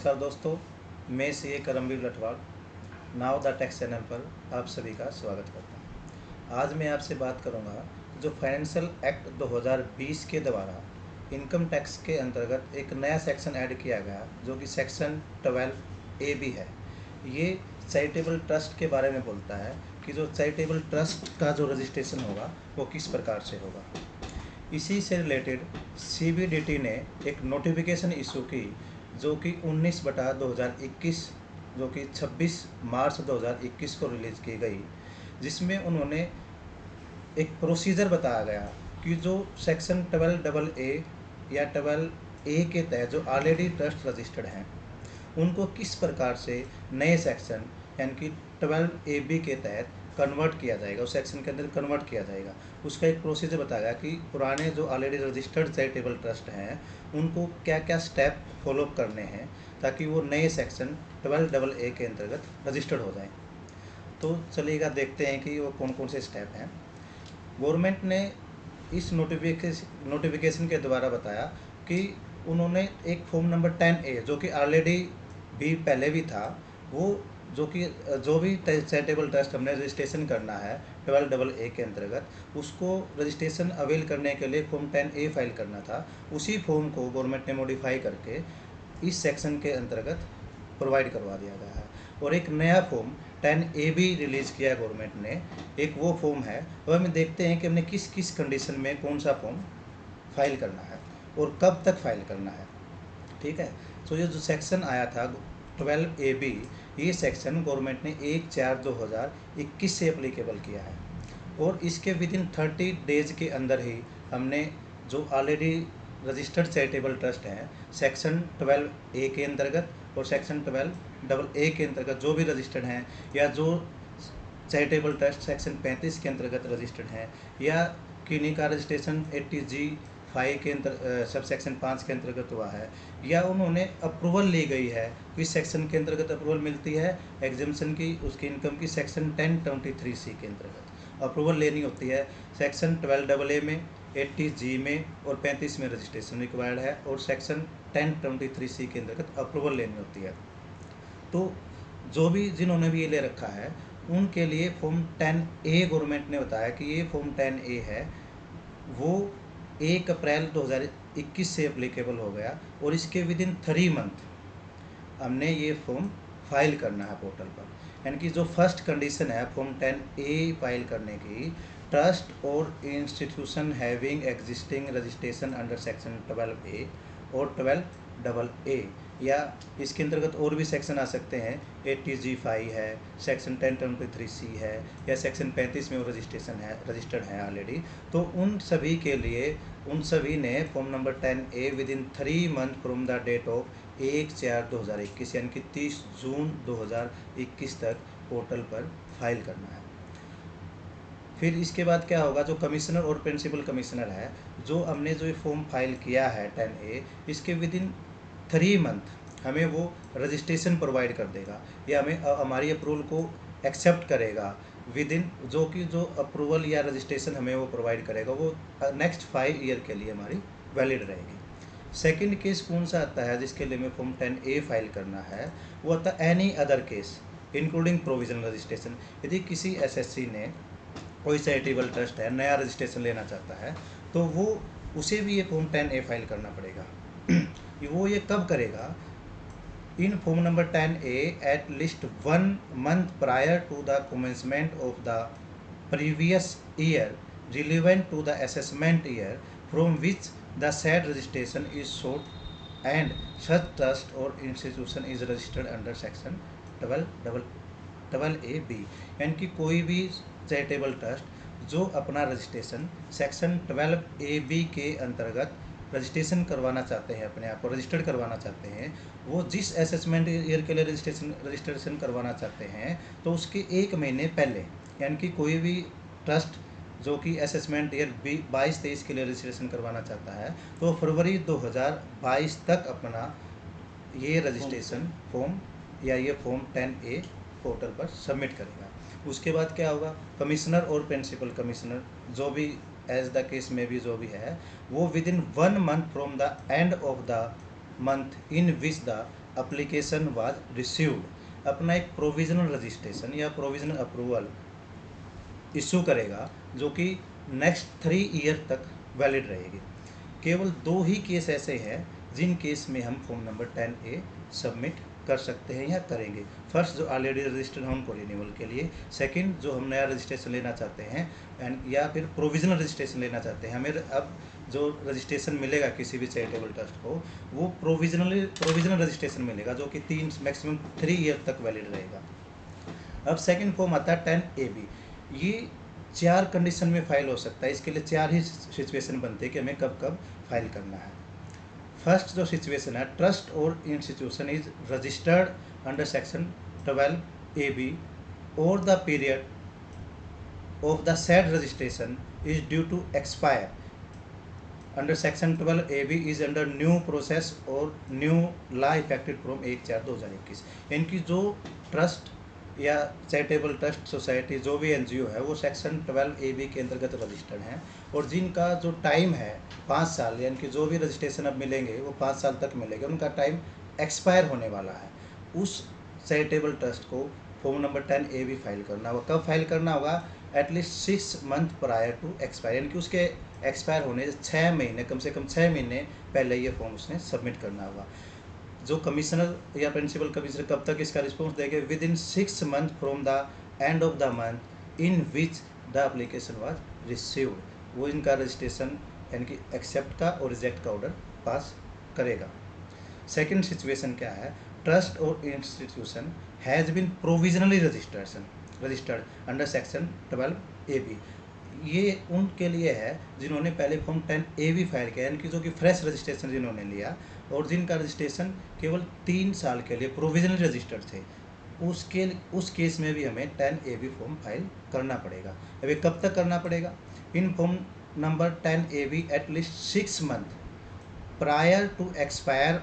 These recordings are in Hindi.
नमस्कार दोस्तों, मैं CA Karamvir Lathwal now the tax channel पर आप सभी का स्वागत करता हूं। आज मैं आपसे बात करूंगा जो फाइनेंशियल एक्ट 2020 के द्वारा इनकम टैक्स के अंतर्गत एक नया सेक्शन ऐड किया गया जो कि सेक्शन 12A है। ये चैरिटेबल ट्रस्ट के बारे में बोलता है कि जो चैरिटेबल ट्रस्ट का जो रजिस्ट्रेशन होगा वो किस प्रकार से होगा। इसी से रिलेटेड CBDT ने एक नोटिफिकेशन इशू की जो कि 19/2021 जो कि 26 मार्च 2021 को रिलीज़ की गई, जिसमें उन्होंने एक प्रोसीजर बताया गया कि जो सेक्शन 12AA या 12A के तहत जो ऑलरेडी ट्रस्ट रजिस्टर्ड हैं उनको किस प्रकार से नए सेक्शन यानी कि 12AB के तहत कन्वर्ट किया जाएगा, उस सेक्शन के अंदर कन्वर्ट किया जाएगा। उसका एक प्रोसीजर बताया गया कि पुराने जो ऑलरेडी रजिस्टर्ड चैरिटेबल ट्रस्ट हैं उनको क्या क्या स्टेप फॉलो करने हैं ताकि वो नए सेक्शन 12AA के अंतर्गत रजिस्टर्ड हो जाएं। तो चलिएगा देखते हैं कि वो कौन कौन से स्टेप हैं। गवर्नमेंट ने इस नोटिफिकेशन के द्वारा बताया कि उन्होंने एक फॉर्म नंबर 10A जो कि ऑलरेडी भी पहले भी था, वो जो भी चैरिटेबल ट्रस्ट हमने रजिस्ट्रेशन करना है 12AA के अंतर्गत उसको रजिस्ट्रेशन अवेल करने के लिए फॉर्म 10A फाइल करना था। उसी फॉर्म को गवर्नमेंट ने मॉडिफाई करके इस सेक्शन के अंतर्गत प्रोवाइड करवा दिया गया है और एक नया फॉर्म 10A भी रिलीज़ किया है गवर्नमेंट ने। एक वो फॉर्म है, अब हम देखते हैं कि हमने किस किस कंडीशन में कौन सा फॉर्म फाइल करना है और कब तक फाइल करना है। ठीक है, तो ये जो सेक्शन आया था 12AB, ये सेक्शन गवर्नमेंट ने 1/4/2021 से एप्लीकेबल किया है और इसके विदिन 30 डेज के अंदर ही हमने जो ऑलरेडी रजिस्टर्ड चैरिटेबल ट्रस्ट हैं सेक्शन 12A के अंतर्गत और सेक्शन 12AA के अंतर्गत जो भी रजिस्टर्ड हैं या जो चैरिटेबल ट्रस्ट सेक्शन 35 के अंतर्गत रजिस्टर्ड हैं या किन्हीं का रजिस्ट्रेशन 80G5 के सब सेक्शन 5 के अंतर्गत हुआ है या उन्होंने अप्रूवल ली गई है, इस सेक्शन के अंतर्गत अप्रूवल मिलती है एग्जाम्पशन की उसकी इनकम की सेक्शन 1023C के अंतर्गत अप्रूवल लेनी होती है। सेक्शन 12AA में 80G में और 35 में रजिस्ट्रेशन रिक्वायर्ड है और सेक्शन 1023C के अंतर्गत अप्रूवल लेनी होती है। तो जो भी जिन्होंने भी ये ले रखा है उनके लिए फॉर्म 10A गवर्नमेंट ने बताया कि ये फॉर्म 10A है वो 1 अप्रैल 2021 से एप्लीकेबल हो गया और इसके विदिन 3 मंथ हमने ये फॉर्म फाइल करना है पोर्टल पर। यानी कि जो फर्स्ट कंडीशन है फॉर्म 10A फाइल करने की, ट्रस्ट और institution having existing registration under section 12A और 12AA या इसके अंतर्गत और भी सेक्शन आ सकते हैं, 80G5 है, सेक्शन 1023C है या सेक्शन 35 में वो रजिस्टर्ड है ऑलरेडी। तो उन सभी के लिए उन सभी ने form number 10A within 3 month from the date of 1/4/2021 यानी कि 30 जून 2021 तक पोर्टल पर फाइल करना है। फिर इसके बाद क्या होगा, जो कमिश्नर और प्रिंसिपल कमिश्नर है जो हमने जो फॉर्म फाइल किया है 10A, इसके विदिन 3 मंथ हमें वो रजिस्ट्रेशन प्रोवाइड कर देगा या हमें हमारी अप्रूवल को एक्सेप्ट करेगा विदिन जो अप्रूवल या रजिस्ट्रेशन हमें वो प्रोवाइड करेगा वो नेक्स्ट 5 ईयर के लिए हमारी वैलिड रहेगी। सेकंड केस कौन सा आता है जिसके लिए हमें फॉर्म 10A फाइल करना है, वो आता है any other case including provisional registration. यदि किसी SSC ने कोई चैरिटेबल ट्रस्ट है नया रजिस्ट्रेशन लेना चाहता है तो वो उसे भी ये फॉर्म 10A फाइल करना पड़ेगा। वो ये कब करेगा, in form number 10A at least 1 month prior to the commencement of the previous year relevant to the assessment year from which the said registration is sought and such trust or institution is registered under section 12AA(B)। यानी कि कोई भी चैरिटेबल ट्रस्ट जो अपना रजिस्ट्रेशन सेक्शन 12AB के अंतर्गत रजिस्ट्रेशन करवाना चाहते हैं, अपने आप को रजिस्टर्ड करवाना चाहते हैं, वो जिस असेसमेंट ईयर के लिए रजिस्ट्रेशन करवाना चाहते हैं तो उसके 1 महीने पहले, यानी कि कोई भी ट्रस्ट जो कि असेसमेंट ईयर 22-23 के लिए रजिस्ट्रेशन करवाना चाहता है तो फरवरी 2022 तक अपना ये रजिस्ट्रेशन फॉर्म या ये फॉर्म 10A पोर्टल पर सबमिट करेगा। उसके बाद क्या होगा, कमिश्नर और प्रिंसिपल कमिश्नर जो भी एज द केस में भी जो भी है वो within 1 month from the end of the month in which the application was received, अपना एक प्रोविजनल रजिस्ट्रेशन या प्रोविजनल अप्रूवल इशू करेगा जो कि नेक्स्ट 3 ईयर तक वैलिड रहेगी। केवल 2 ही केस ऐसे हैं जिन केस में हम फॉर्म नंबर 10A सबमिट कर सकते हैं या करेंगे। फर्स्ट, जो ऑलरेडी रजिस्टर्ड हैं उनको रिन्यूअल के लिए। सेकंड, जो हम नया रजिस्ट्रेशन लेना चाहते हैं एंड या फिर प्रोविजनल रजिस्ट्रेशन लेना चाहते हैं, हमें अब जो रजिस्ट्रेशन मिलेगा किसी भी चैरिटेबल ट्रस्ट को वो प्रोविजनल रजिस्ट्रेशन मिलेगा जो कि 3 मैक्सिमम 3 ईयर तक वैलिड रहेगा। अब सेकंड फॉर्म आता है 10AB। ये 4 कंडीशन में फाइल हो सकता है। इसके लिए 4 ही सिचुएशन बनते हैं कि हमें कब कब फाइल करना है। फर्स्ट जो सिचुएशन है, ट्रस्ट और institution is registered under section 12AB और the period of the said registration is due to expire under section 12AB is under new process और न्यू लॉ इफेक्टेड फ्रॉम 1/4/2021। इनकी जो ट्रस्ट या चैरिटेबल ट्रस्ट सोसाइटी जो भी NGO है वो सेक्शन 12AB के अंतर्गत रजिस्टर्ड हैं और जिनका जो टाइम है 5 साल, यानी कि जो भी रजिस्ट्रेशन अब मिलेंगे वो 5 साल तक मिलेंगे, उनका टाइम एक्सपायर होने वाला है। उस चैरिटेबल ट्रस्ट को फॉर्म नंबर 10AB फाइल करना होगा। कब फाइल करना होगा? At least 6 month prior to expire, यानी कि उसके एक्सपायर होने 6 महीने, कम से कम 6 महीने पहले ये फॉर्म उसने सबमिट करना होगा। जो कमिश्नर या प्रिंसिपल कमिश्नर कब तक इसका रिस्पॉन्स देंगे? With in 6 month from the end of the month in which the application was received, वो इनका रजिस्ट्रेशन यानी कि एक्सेप्ट का और रिजेक्ट का ऑर्डर पास करेगा। सेकंड सिचुएशन क्या है? ट्रस्ट और institution has been provisionally registered under section 12AB। ये उनके लिए है जिन्होंने पहले फॉर्म 10AB फाइल किया, यानी कि जो कि फ्रेश रजिस्ट्रेशन जिन्होंने लिया और जिनका रजिस्ट्रेशन केवल 3 साल के लिए प्रोविजनल रजिस्टर्ड थे, उस केस में भी हमें 10AB फॉर्म फाइल करना पड़ेगा। अभी कब तक करना पड़ेगा? In form number 10AB at least 6 month prior to expire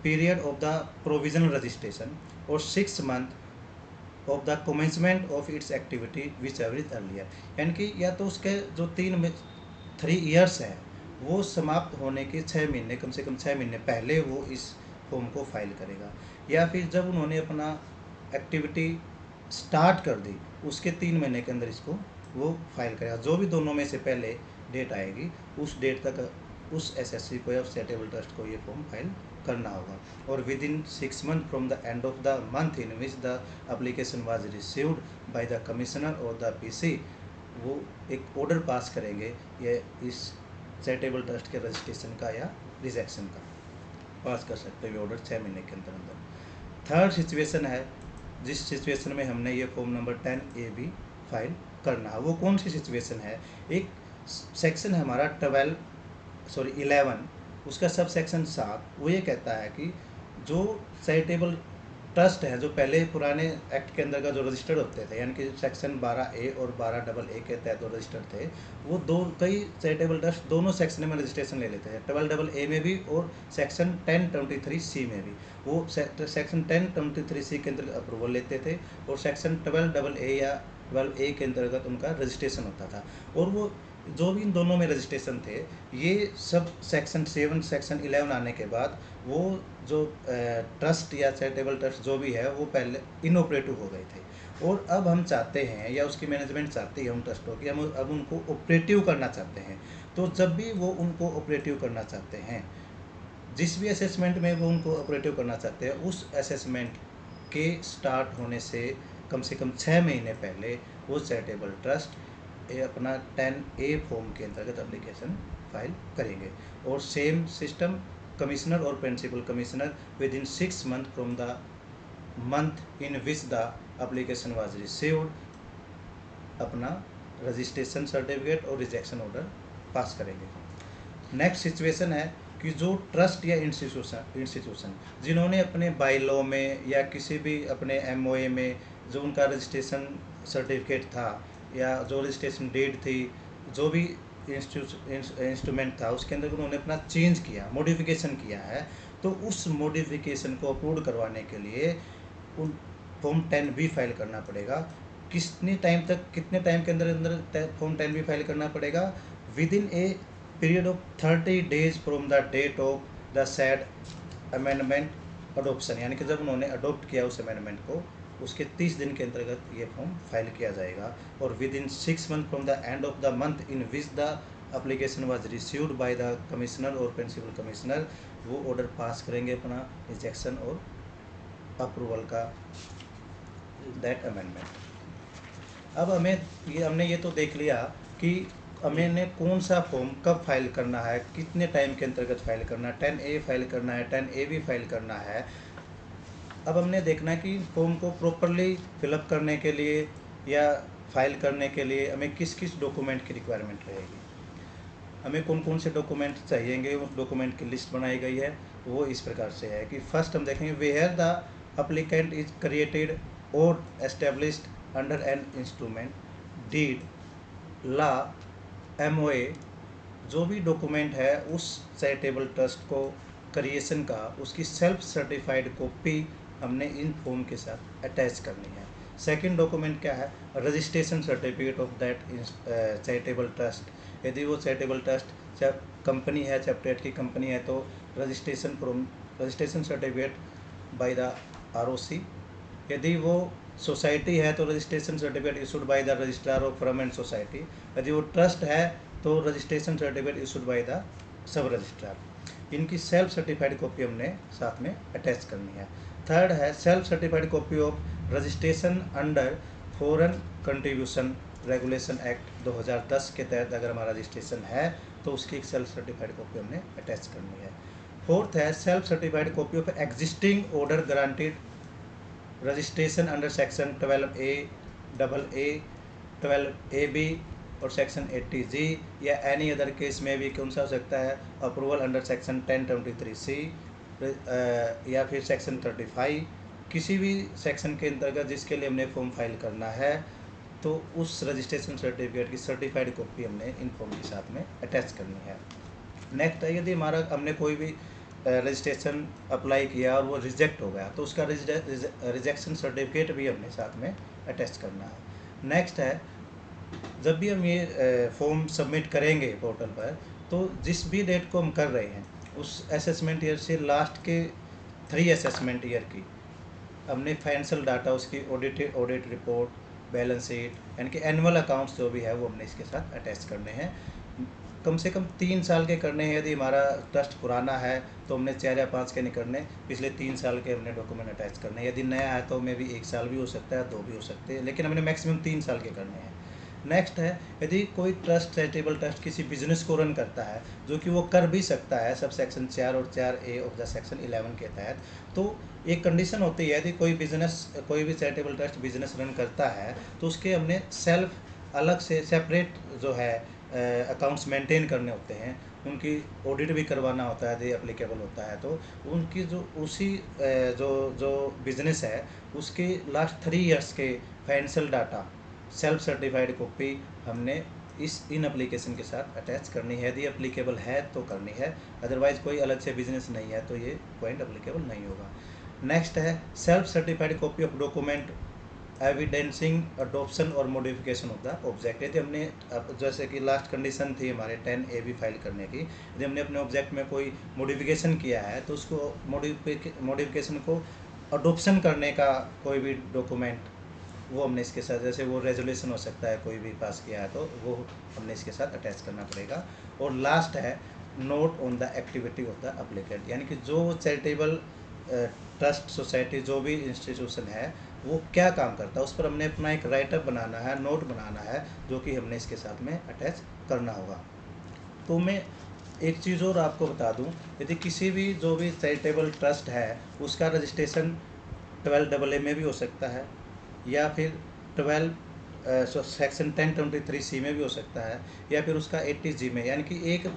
period of the provisional registration और 6 month of the commencement of its activity whichever is earlier, यानी कि या तो उसके जो 3 ईयर्स है वो समाप्त होने के 6 महीने, कम से कम 6 महीने पहले वो इस फॉर्म को फाइल करेगा, या फिर जब उन्होंने अपना एक्टिविटी स्टार्ट कर दी उसके 3 महीने के अंदर इसको वो फाइल करेगा। जो भी दोनों में से पहले डेट आएगी उस डेट तक उस SSC को या चैरिटेबल ट्रस्ट को ये फॉर्म फाइल करना होगा। और with in 6 month from the end of the month in which the application was received by the commissioner और द PC, वो एक ऑर्डर पास करेंगे ये इस चैरिटेबल ट्रस्ट के रजिस्ट्रेशन का या रिजेक्शन का पास कर सकते हैं ऑर्डर 6 महीने के अंदर। थर्ड सिचुएशन है जिस सिचुएशन में हमने ये फॉर्म नंबर 10AB फाइल करना है, वो कौन सी सिचुएशन है? एक सेक्शन है हमारा 11, उसका सब सेक्शन 7, वो ये कहता है कि जो चैरिटेबल ट्रस्ट है जो पहले पुराने एक्ट के अंदर का जो रजिस्टर्ड होते थे, यानी कि सेक्शन 12A और 12AA के तहत जो रजिस्टर्ड थे, वो कई चैरिटेबल ट्रस्ट दोनों सेक्शन में रजिस्ट्रेशन ले लेते हैं, 12AA में भी और सेक्शन 1023C में भी। वो सेक्शन 1023C के अंतर्गत अप्रूवल लेते थे और सेक्शन 12AA या 12A के अंतर्गत उनका रजिस्ट्रेशन होता था। और वो जो भी इन दोनों में रजिस्ट्रेशन थे, ये सब सेक्शन 7 सेक्शन 11 आने के बाद वो जो ट्रस्ट या चैरिटेबल ट्रस्ट जो भी है वो पहले इनऑपरेटिव हो गए थे। और अब हम चाहते हैं या उसकी मैनेजमेंट चाहती है उन ट्रस्टों की, हम अब उनको ऑपरेटिव करना चाहते हैं। तो जब भी वो उनको ऑपरेटिव करना चाहते हैं, जिस भी असेसमेंट में वो उनको ऑपरेटिव करना चाहते हैं, उस असेसमेंट के स्टार्ट होने से कम 6 महीने पहले वो चैरिटेबल ट्रस्ट अपना 10A फॉर्म के अंतर्गत एप्लीकेशन फाइल करेंगे। और सेम सिस्टम कमिश्नर और principal commissioner within 6 month from the month in which the application was received अपना रजिस्ट्रेशन सर्टिफिकेट और रिजेक्शन ऑर्डर पास करेंगे। नेक्स्ट सिचुएशन है कि जो ट्रस्ट या इंस्टीट्यूशन जिन्होंने अपने बाईलॉ में या किसी भी अपने MOA में जो उनका रजिस्ट्रेशन सर्टिफिकेट था या जो रजिस्ट्रेशन डेट थी, जो भी इंस्ट्रूमेंट था उसके अंदर उन्होंने अपना चेंज किया, मॉडिफिकेशन किया है, तो उस मॉडिफिकेशन को अप्रूव करवाने के लिए उन फॉर्म 10B फाइल करना पड़ेगा। कितने टाइम के अंदर फॉर्म 10B फाइल करना पड़ेगा? With in A period of 30 days from the date of the said amendment adoption, यानी कि जब उन्होंने अडोप्ट किया उस अमेंडमेंट को, उसके 30 दिन के अंतर्गत ये फॉर्म फाइल किया जाएगा। और with in 6 month from the end of the month in which the application was received by the commissioner और प्रिंसिपल कमिश्नर, वो ऑर्डर पास करेंगे अपना रिजेक्शन और अप्रूवल का दैट अमेंडमेंट। अब हमने ये तो देख लिया कि हमें कौन सा फॉर्म कब फाइल करना है, कितने टाइम के अंतर्गत फाइल करना है, 10A फाइल करना है, 10AB फाइल करना है। अब हमने देखना है कि फॉर्म को प्रॉपरली फिलअप करने के लिए या फाइल करने के लिए हमें किस किस डॉक्यूमेंट की रिक्वायरमेंट रहेगी, हमें कौन कौन से डॉक्यूमेंट चाहिएंगे, उस डॉक्यूमेंट की लिस्ट बनाई गई है। वो इस प्रकार से है कि फर्स्ट हम देखेंगे where the applicant is created और established under an instrument, deed, law, MOA, जो भी डॉक्यूमेंट है उस चैरिटेबल ट्रस्ट को क्रिएशन का, उसकी सेल्फ सर्टिफाइड कॉपी हमने इन फॉर्म के साथ अटैच करनी है। सेकंड डॉक्यूमेंट क्या है, registration certificate of that charitable trust. यदि वो चैरिटेबल ट्रस्ट कंपनी है, चैप्टर 8 की कंपनी है, तो registration certificate by the ROC। यदि वो सोसाइटी है तो registration certificate issued by the registrar of firm and society. यदि वो ट्रस्ट है तो registration certificate issued by the sub registrar. इनकी सेल्फ सर्टिफाइड कॉपी हमने साथ में अटैच करनी है। थर्ड है self certified copy of registration under foreign contribution regulation act 2010 के तहत अगर हमारा रजिस्ट्रेशन है तो उसकी एक सेल्फ सर्टिफाइड कॉपी हमने अटैच करनी है। फोर्थ है self certified copy of existing order granted registration under section 12A, AA, 12AB और सेक्शन 80G या एनी अदर केस में भी कौन सा हो सकता है, अप्रूवल अंडर सेक्शन 1023C या फिर सेक्शन 35, किसी भी सेक्शन के अंतर्गत जिसके लिए हमने फॉर्म फाइल करना है, तो उस रजिस्ट्रेशन सर्टिफिकेट की सर्टिफाइड कॉपी हमने इन फॉर्म के साथ में अटैच करनी है। नेक्स्ट है यदि हमने कोई भी रजिस्ट्रेशन अप्लाई किया और वो रिजेक्ट हो गया तो उसका रिजेक्शन सर्टिफिकेट भी हमने साथ में अटैच करना है। नेक्स्ट है जब भी हम ये फॉर्म सबमिट करेंगे पोर्टल पर, तो जिस भी डेट को हम कर रहे हैं उस असेसमेंट ईयर से लास्ट के 3 असेसमेंट ईयर की हमने फाइनेंशियल डाटा, उसकी ऑडिट रिपोर्ट, बैलेंस शीट यानी कि एनुअल अकाउंट्स जो भी है वो हमने इसके साथ अटैच करने हैं। कम से कम 3 साल के करने हैं। यदि हमारा ट्रस्ट पुराना है तो हमने 4 या 5 के नहीं करने, पिछले 3 साल के हमने डॉक्यूमेंट अटैच करने हैं। यदि नया है तो में भी 1 साल भी हो सकता है, 2 भी हो सकते हैं, लेकिन हमने मैक्सिमम 3 साल के करने हैं। नेक्स्ट है यदि कोई ट्रस्ट चैरिटेबल ट्रस्ट किसी बिजनेस को रन करता है, जो कि वो कर भी सकता है सब सेक्शन 4 और 4A ऑफ द सेक्शन 11 के तहत, तो एक कंडीशन होती है यदि कोई भी चैरिटेबल ट्रस्ट बिजनेस रन करता है तो उसके हमने सेल्फ अलग से सेपरेट जो है अकाउंट्स मेंटेन करने होते हैं, उनकी ऑडिट भी करवाना होता है यदि एप्लीकेबल होता है, तो उनकी जो उसी जो बिजनेस है उसके लास्ट 3 ईयर्स के financial data self certified copy हमने इन एप्लीकेशन के साथ अटैच करनी है। यदि एप्लीकेबल है तो करनी है, अदरवाइज कोई अलग से बिजनेस नहीं है तो ये पॉइंट एप्लीकेबल नहीं होगा। नेक्स्ट है self certified copy of document evidencing adoption और मॉडिफिकेशन ऑफ द ऑब्जेक्ट। यदि हमने जैसे कि लास्ट कंडीशन थी हमारे 10AB फाइल करने की, यदि हमने अपने ऑब्जेक्ट में कोई मॉडिफिकेशन किया है तो उसको मॉडिफिकेशन को अडोप्शन करने का कोई भी डॉक्यूमेंट वो हमने इसके साथ, जैसे वो रेजोल्यूशन हो सकता है कोई भी पास किया है तो वो हमने इसके साथ अटैच करना पड़ेगा। और लास्ट है note on the activity of the applicant, यानी कि जो चैरिटेबल ट्रस्ट सोसाइटी जो भी इंस्टीट्यूशन है वो क्या काम करता है उस पर हमने अपना एक राइटअप बनाना है, नोट बनाना है, जो कि हमने इसके साथ में अटैच करना होगा। तो मैं एक चीज़ और आपको बता दूं, यदि किसी भी जो भी चैरिटेबल ट्रस्ट है उसका रजिस्ट्रेशन 12AA में भी हो सकता है या फिर 12 सेक्शन 1023C में भी हो सकता है या फिर उसका 80G में, यानी कि एक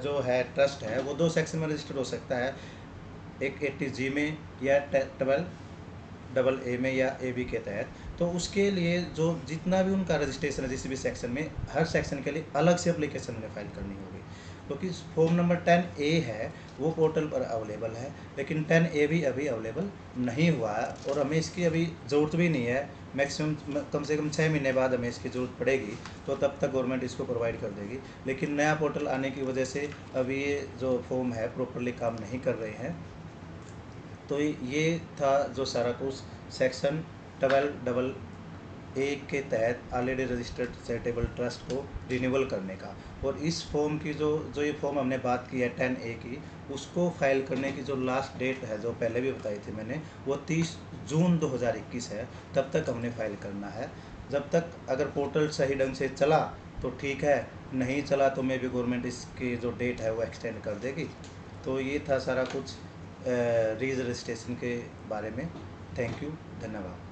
जो है ट्रस्ट है वो 2 सेक्शन में रजिस्टर्ड हो सकता है, एक 80G में या 12AA में या AB के तहत। तो उसके लिए जो जितना भी उनका रजिस्ट्रेशन है जिस भी सेक्शन में, हर सेक्शन के लिए अलग से एप्लीकेशन उन्हें फाइल करनी होगी, क्योंकि फॉर्म नंबर 10A है वो पोर्टल पर अवेलेबल है, लेकिन 10A भी अभी अवेलेबल नहीं हुआ है और हमें इसकी अभी ज़रूरत भी नहीं है। मैक्सिमम कम से कम 6 महीने बाद हमें इसकी ज़रूरत पड़ेगी, तो तब तक गवर्नमेंट इसको प्रोवाइड कर देगी। लेकिन नया पोर्टल आने की वजह से अभी ये जो फॉर्म है प्रॉपरली काम नहीं कर रहे हैं। तो ये था जो सारा कुछ सेक्शन 12 ए के तहत ऑलरेडी रजिस्टर्ड चैरिटेबल ट्रस्ट को रिन्यूअल करने का। और इस फॉर्म की जो जो ये फॉर्म हमने बात की है 10A की, उसको फाइल करने की जो लास्ट डेट है, जो पहले भी बताई थी मैंने, वो 30 जून 2021 है। तब तक हमने फाइल करना है। जब तक अगर पोर्टल सही ढंग से चला तो ठीक है, नहीं चला तो मे भी गवर्नमेंट इसकी जो डेट है वो एक्सटेंड कर देगी। तो ये था सारा कुछ रीज रजिस्ट्रेशन के बारे में। थैंक यू, धन्यवाद।